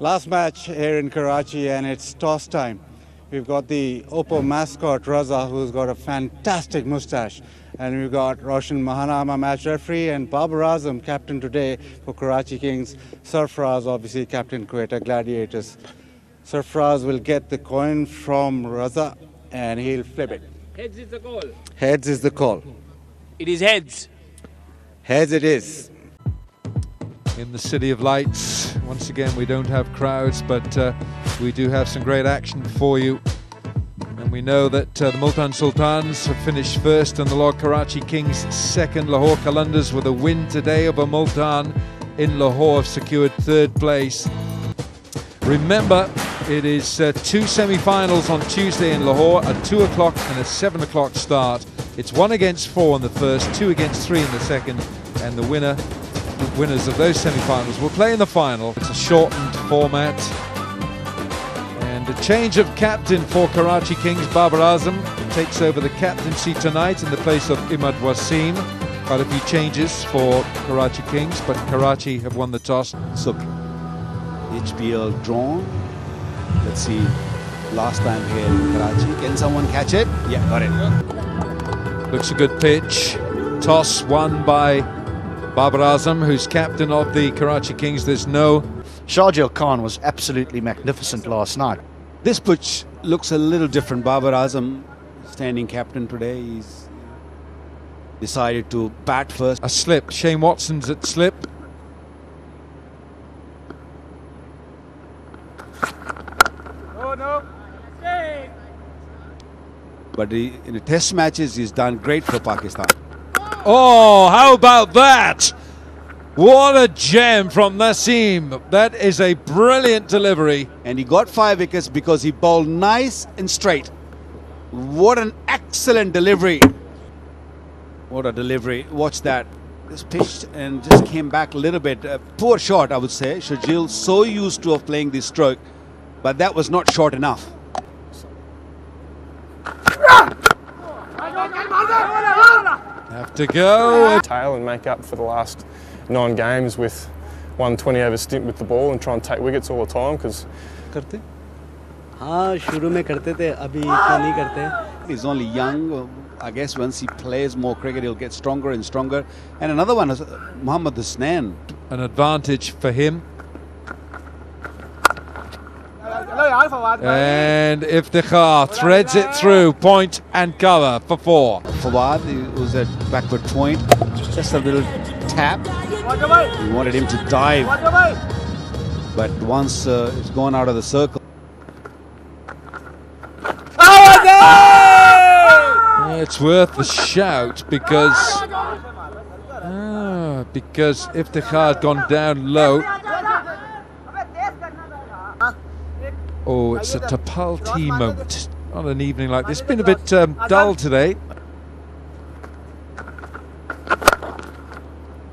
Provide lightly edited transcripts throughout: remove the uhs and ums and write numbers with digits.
Last match here in Karachi, and it's toss time. We've got the Oppo mascot Raza, who's got a fantastic moustache, and we've got Roshan Mahanama, match referee, and Babar Azam, captain today for Karachi Kings. Sarfraz, obviously captain Quetta Gladiators. Sarfraz will get the coin from Raza and he'll flip it. Heads is the call. Heads is the call. It is heads. Heads it is. In the City of Lights, once again we don't have crowds, but we do have some great action for you. And we know that the Multan Sultans have finished first and the Lord Karachi Kings second. Lahore Qalandars with a win today over Multan in Lahore have secured third place. Remember, it is two semi-finals on Tuesday in Lahore, a 2 o'clock and a 7 o'clock start. It's 1 against 4 in the first, 2 against 3 in the second, and the winners of those semi-finals will play in the final. It's a shortened format. And a change of captain for Karachi Kings. Babar Azam takes over the captaincy tonight in the place of Imad Wasim. Quite a few changes for Karachi Kings, but Karachi have won the toss. So HBL drawn. Let's see, last time here in Karachi. Can someone catch it? Yeah, got it. Looks a good pitch. Toss won by Babar Azam, who's captain of the Karachi Kings. There's no... Shahjeel Khan was absolutely magnificent last night. This pitch looks a little different. Babar Azam, standing captain today, he's decided to bat first. A slip. Shane Watson's at slip. Oh no. But in the test matches, he's done great for Pakistan. Oh, how about that? What a gem from Naseem. That is a brilliant delivery. And he got 5 wickets because he bowled nice and straight. What an excellent delivery. What a delivery. Watch that. Just pitched and just came back a little bit. Poor shot, I would say. Shahjeel so used to of playing this stroke, but that was not short enough. Have to go. Tail and make up for the last 9 games with 1 20-over stint with the ball and try and take wickets all the time. Because he's only young. I guess once he plays more cricket, he'll get stronger and stronger. And another one is Mohammad Hasnain. An advantage for him. And Iftikhar threads it through, point and cover for 4. Fawad, he was at backward point, just a little tap. We wanted him to dive, but once it's gone out of the circle. It's worth the shout because Iftikhar had gone down low. Oh, it's a Tapalti moment on an evening like this. It's been a bit dull today.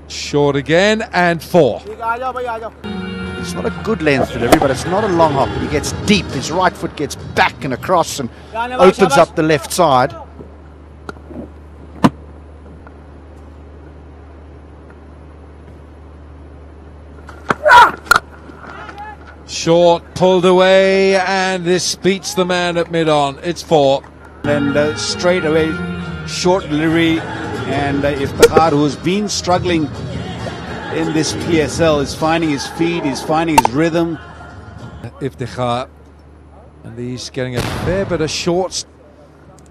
Short again and 4. It's not a good length delivery, but it's not a long hop. He gets deep. His right foot gets back and across and opens up the left side. Short, pulled away, and this beats the man at mid-on. It's 4. And straight away, short delivery. And Iftikhar, who's been struggling in this PSL, is finding his feet, he's finding his rhythm. Iftikhar, and he's getting a fair bit of shorts.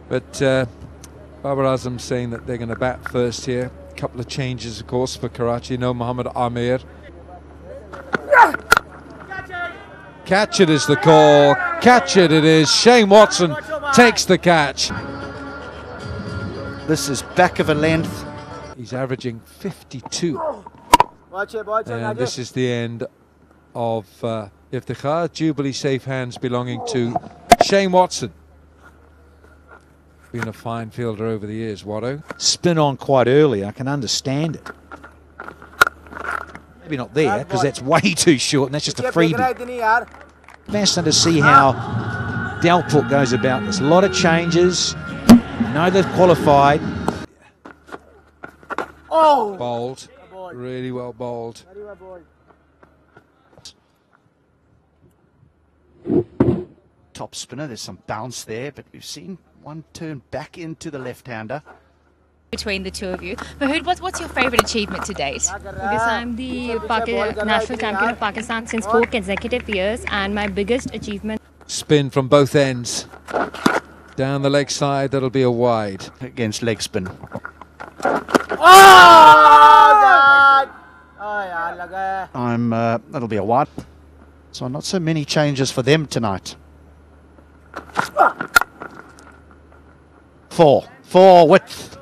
But Babar Azam saying that they're going to bat first here. A couple of changes, of course, for Karachi. No Muhammad Amir. Catch it is the call. Catch it is. Shane Watson takes the catch. This is back of a length. He's averaging 52. And this is the end of Iftikhar. Jubilee safe hands belonging to Shane Watson. Been a fine fielder over the years, Watto. Spin on quite early. I can understand it. Maybe not there, because that's way too short, and that's just a freebie. Fascinating to see how Delport goes about this. A lot of changes. No, they've qualified. Oh! Bowled. Really well bowled. Top spinner, there's some bounce there, but we've seen one turn back into the left-hander. Between the two of you, Mahmood, what's your favourite achievement to date? Because I'm the national champion of Pakistan since 4 consecutive years, and my biggest achievement. Spin from both ends. Down the leg side, that'll be a wide. Against leg spin. That'll be a wide. So not so many changes for them tonight. 4 width.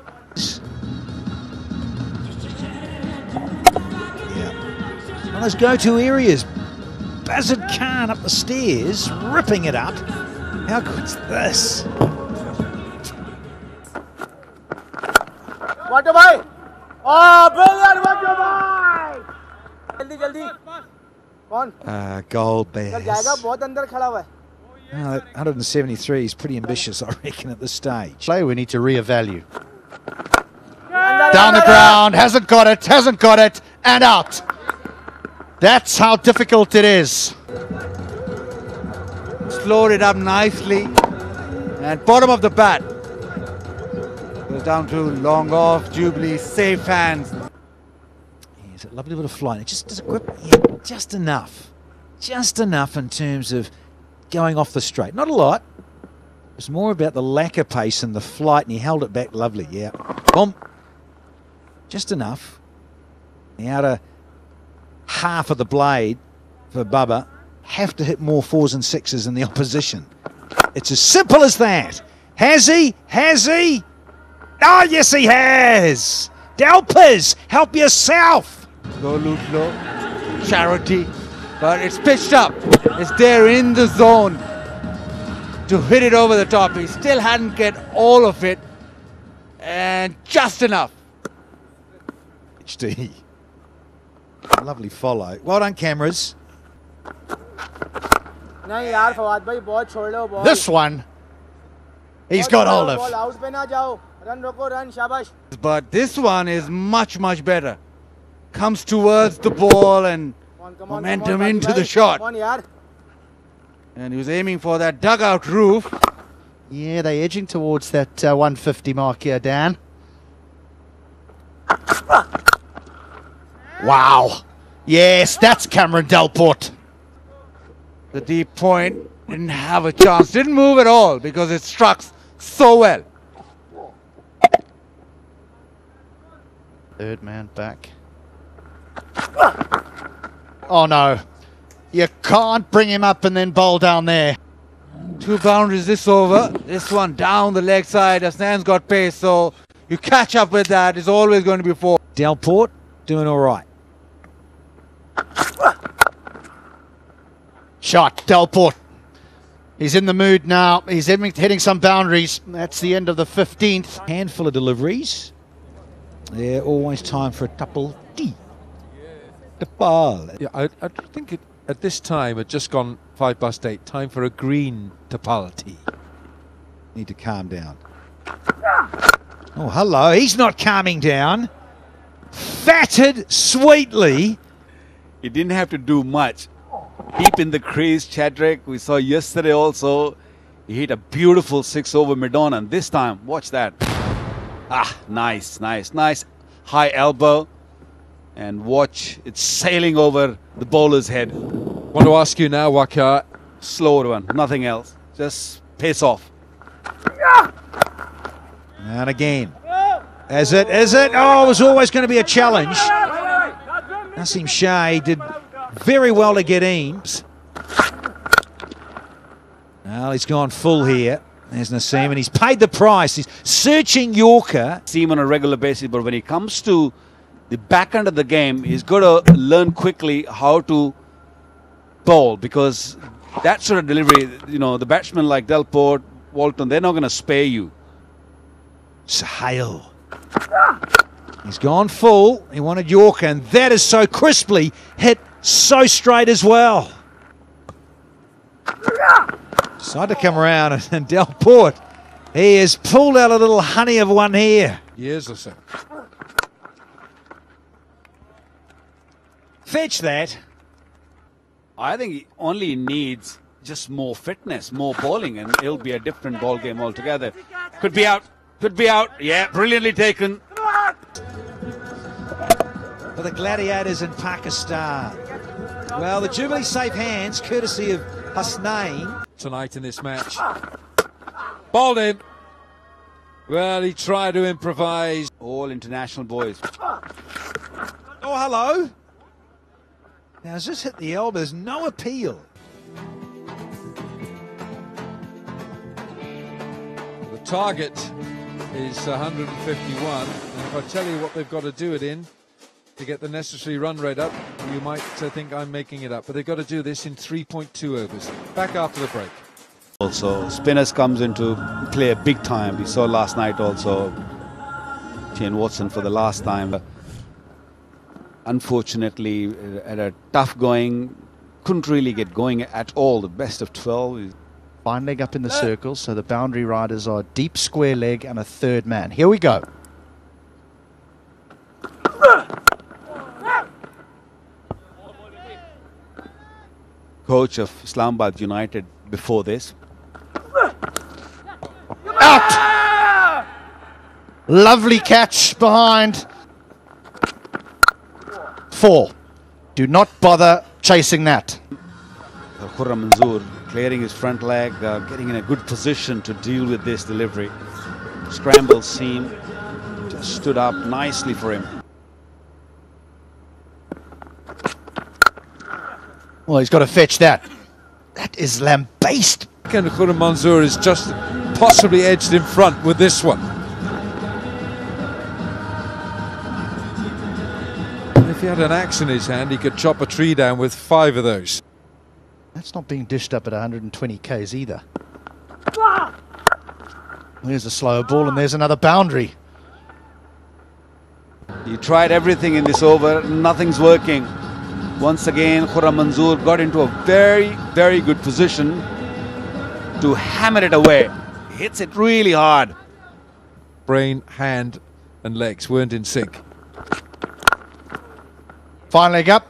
Yeah. One of those go-to areas. Bazard Khan up the stairs, ripping it up. How good's this? Water boy! Oh, brilliant, water boy! Jaldi, jaldi. Kaun? Gold Bears. Chal jayega, bahut andar khada hua hai. 173 is pretty ambitious, I reckon, at this stage. Play, we need to reevaluate. Down the ground, hasn't got it, and out. That's how difficult it is. Slowed it up nicely. And bottom of the bat. Goes down to long off, Jubilee, safe hands. It's a lovely bit of flight. It just does a grip, yeah, just enough. Just enough in terms of going off the straight. Not a lot. It's more about the lack of pace and the flight, and he held it back lovely, yeah. Boom. Just enough. The outer half of the blade for Bubba have to hit more 4s and 6s than the opposition. It's as simple as that. Has he? Has he? Oh, yes, he has. Delpers, help yourself. Go loose low. Charity. But it's pitched up. It's there in the zone to hit it over the top. He still hadn't get all of it. And just enough. HD. Lovely follow. Well done, cameras. Nahi yaar, Fawad bhai, bahut chhod lo ball. This one, he's got hold of. Ball out pe na jao. Run roko, run, shabash. But this one is much, much better. Comes towards the ball and momentum into the shot. Come on, yaar. And he was aiming for that dugout roof. Yeah, they're edging towards that 150 mark here, Dan. Wow. Yes, that's Cameron Delport. The deep point didn't have a chance. Didn't move at all because it struck so well. Third man back. Oh no. You can't bring him up and then bowl down there. 2 boundaries this over. This one down the leg side. Asnan's got pace, so you catch up with that. It's always going to be 4. Delport doing all right. Shot, Delport. He's in the mood now. He's hitting some boundaries. That's the end of the 15th. Handful of deliveries. Yeah, always time for a couple D. Yeah, I think at this time it's just gone 8:05. Time for a green Tapality. Need to calm down. Oh, hello. He's not calming down. Fatted sweetly. He didn't have to do much. Deep in the crease, Chadrick. We saw yesterday also. He hit a beautiful 6 over mid-on, and this time, watch that. Ah, nice, nice, nice. High elbow. And watch, it's sailing over the bowler's head. Want to ask you now, Waqar. Slow one, nothing else. Just pace off. And again. Is it? Oh, it was always going to be a challenge. Nasim Shah did very well to get Eames. Well, he's gone full here. There's Nasim, and he's paid the price. He's searching Yorker. See him on a regular basis, but when he comes to the back end of the game, he's got to learn quickly how to bowl, because that sort of delivery, you know, the batsmen like Delport, Walton, they're not going to spare you. Sahil. He's gone full. He wanted Yorker, and that is so crisply hit so straight as well. Decided to come around, and Delport, he has pulled out a little honey of one here. Years or so. Fetch that. I think he only needs just more fitness, more bowling, and it'll be a different ball game altogether. Could be out. Could be out. Yeah, brilliantly taken. For the Gladiators in Pakistan. Well, the Jubilee safe hands, courtesy of Hasnain. Tonight in this match. Bowled him. Well, he tried to improvise. All international boys. Oh, hello. Now, has this hit the elbow? There's no appeal. The target is 151. And if I tell you what they've got to do it in to get the necessary run rate up, you might think I'm making it up. But they've got to do this in 3.2 overs. Back after the break. Also, spinners comes into play big time. We saw last night also Shane Watson for the last time. Unfortunately, at a tough going, couldn't really get going at all. The best of 12. Fine leg up in the circle, so the boundary riders are deep square leg and a third man. Here we go. Coach of Islamabad United before this. Out! Lovely catch behind. 4. Do not bother chasing that. Khurram Manzoor clearing his front leg, getting in a good position to deal with this delivery. Scramble seam just stood up nicely for him. Well, he's got to fetch that. That is lambasted. And Khurram Manzoor is just possibly edged in front with this one. And if he had an axe in his hand, he could chop a tree down with 5 of those. That's not being dished up at 120 k's either. There's a slower ball and there's another boundary. He tried everything in this over, nothing's working. Once again, Khurram Manzoor got into a very, very good position to hammer it away. Hits it really hard. Brain, hand and legs weren't in sync. Fine leg up.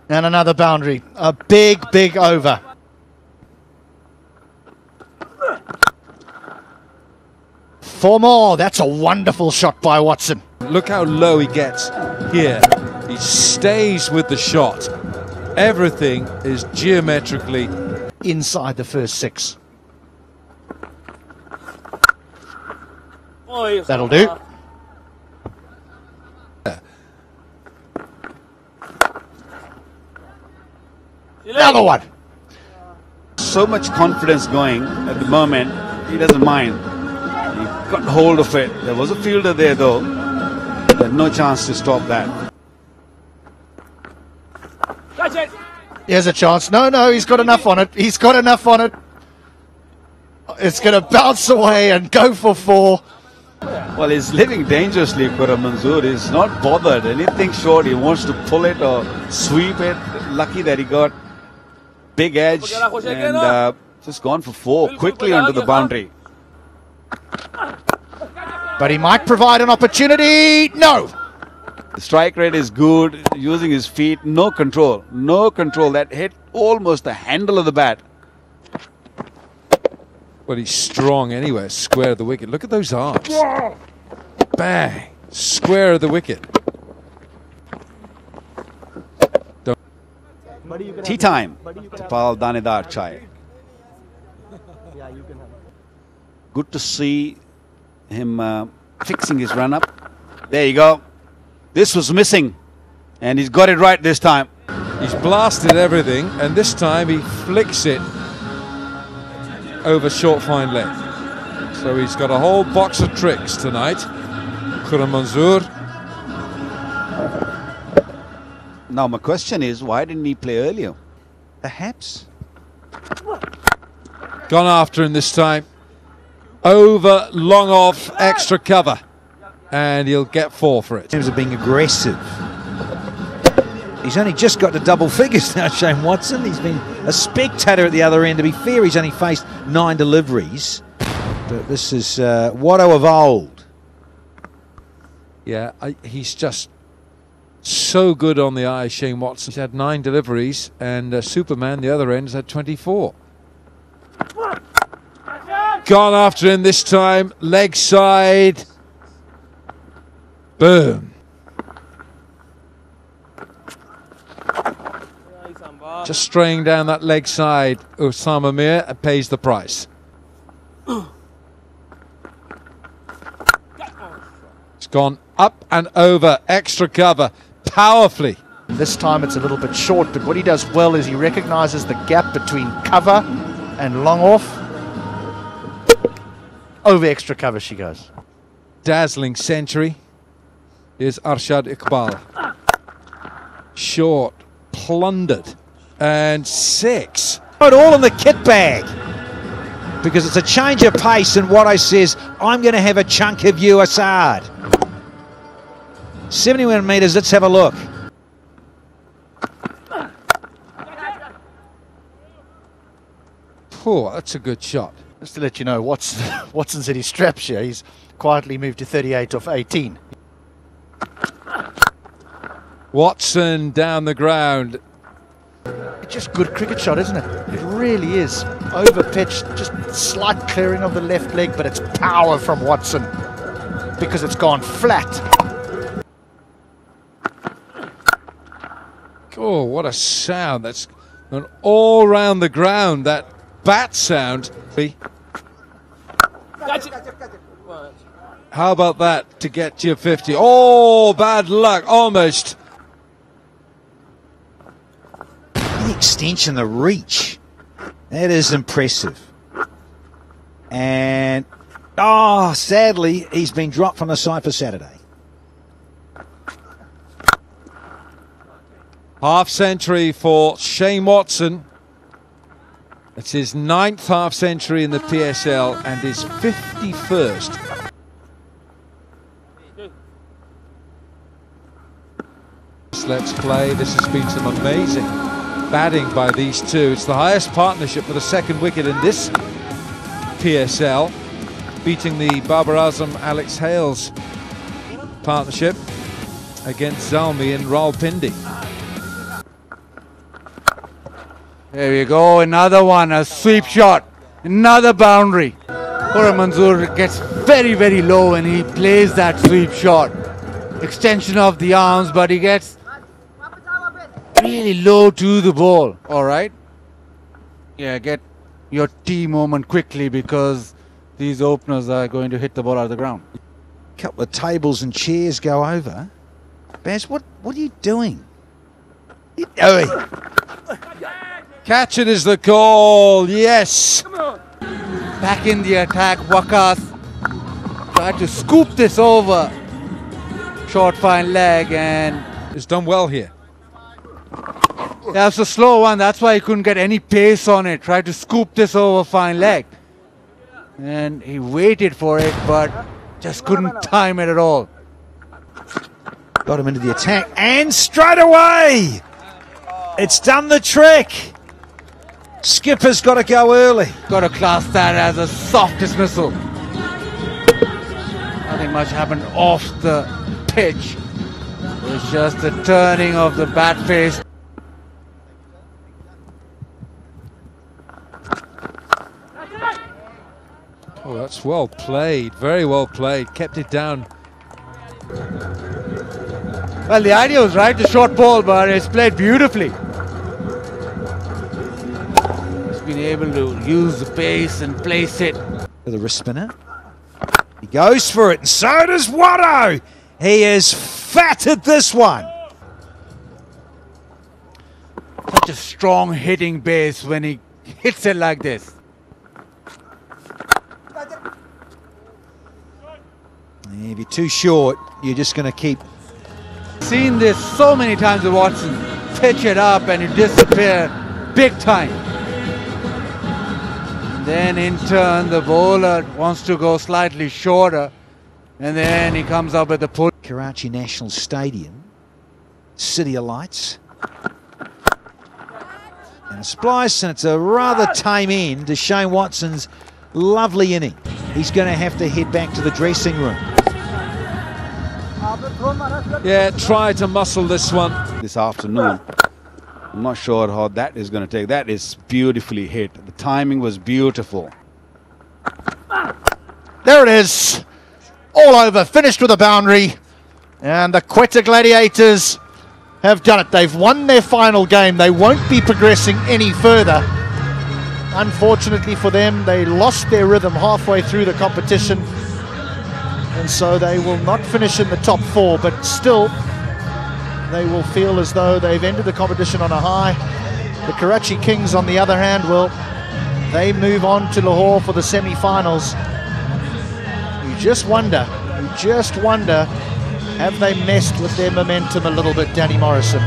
And another boundary. A big, big over. Four more. That's a wonderful shot by Watson. Look how low he gets here. He stays with the shot. Everything is geometrically inside the first 6. That'll do. Another one. So much confidence going at the moment, he doesn't mind. He got hold of it. There was a fielder there though. He had no chance to stop that. Here's a chance. No, he's got enough on it. He's got enough on it. It's going to bounce away and go for 4. Well, he's living dangerously, Khurram Manzoor. He's not bothered. Anything short, he wants to pull it or sweep it. Lucky that he got big edge and just gone for 4 quickly onto the boundary. But he might provide an opportunity. No. The strike rate is good, using his feet, no control. No control. That hit almost the handle of the bat. Well, he's strong anyway, square of the wicket. Look at those arms. Bang! Square of the wicket. Tea time. Tapal Danedar chai. Good to see him fixing his run up. There you go. This was missing, and he's got it right this time. He's blasted everything, and this time he flicks it over short fine leg. So he's got a whole box of tricks tonight. Khurram Manzoor. Now my question is, why didn't he play earlier? Perhaps. Gone after him this time. Over, long off, extra cover. And he'll get 4 for it. In terms of being aggressive. He's only just got to double figures now, Shane Watson. He's been a spectator at the other end. To be fair, he's only faced 9 deliveries. But this is Watto of old. Yeah, he's just so good on the eye, Shane Watson. He's had 9 deliveries, and Superman, the other end, has had 24. Gone after him this time, leg side. Boom. Just straying down that leg side, Osama Mir pays the price. It's gone up and over, extra cover, powerfully. This time it's a little bit short, but what he does well is he recognises the gap between cover and long off. Over extra cover she goes. Dazzling century. Here's Arshad Iqbal. Short, plundered, and 6. Put it all in the kit bag. Because it's a change of pace, and what I says, I'm going to have a chunk of you, Assad. 71 metres, let's have a look. Oh, that's a good shot. Just to let you know, Watson's at his straps here. He's quietly moved to 38 off 18. Watson down the ground. It's just good cricket shot, isn't it? It really is. Over pitch, just slight clearing of the left leg, but it's power from Watson because it's gone flat. Oh, what a sound. That's gone all round the ground, that bat sound. How about that to get to your 50? Oh, bad luck, almost. The extension, the reach, that is impressive. And, oh, sadly, he's been dropped from the side for Saturday. Half century for Shane Watson. It's his 9th half century in the PSL and his 51st. Let's play. This has been some amazing batting by these two. It's the highest partnership for the second wicket in this PSL, beating the Babar Azam Alex Hales partnership against Zalmi and Rawalpindi. There we go, another one, a sweep shot, another boundary. Poor Manzoor gets very, very low and he plays that sweep shot. Extension of the arms, but he gets really low to the ball. All right. Yeah, get your tea moment quickly because these openers are going to hit the ball out of the ground. A couple of tables and chairs go over. Baz, what are you doing? Catch it is the call, yes. Back in the attack, Waqas tried to scoop this over. Short fine leg and it's done well here. That's a slow one, that's why he couldn't get any pace on it. Tried to scoop this over fine leg. And he waited for it, but just couldn't time it at all. Got him into the attack and straight away! It's done the trick! Skipper's got to go early. Got to class that as a soft dismissal. Nothing much happened off the pitch. It's just the turning of the bat face. Oh, that's well played, very well played. Kept it down. Well, the idea was right, the short ball, but it's played beautifully. Been able to use the pace and place it. For the wrist spinner. He goes for it, and so does Watto. He has fatted this one. Such a strong hitting base when he hits it like this. If you're too short, you're just going to keep. Seen this so many times with Watson. Pitch it up and you disappear big time. Then in turn the bowler wants to go slightly shorter and then he comes up with the pull. Karachi National Stadium, City of Lights. And a splice, and it's a rather tame end to Shane Watson's lovely inning. He's going to have to head back to the dressing room. Yeah, try to muscle this one. This afternoon. I'm not sure how that is going to take. That is beautifully hit. The timing was beautiful. There it is. All over, finished with a boundary. And the Quetta Gladiators have done it. They've won their final game. They won't be progressing any further. Unfortunately for them, they lost their rhythm halfway through the competition. And so they will not finish in the top 4, but still they will feel as though they've ended the competition on a high. The Karachi Kings, on the other hand, they move on to Lahore for the semi-finals. You just wonder, have they messed with their momentum a little bit, Danny Morrison?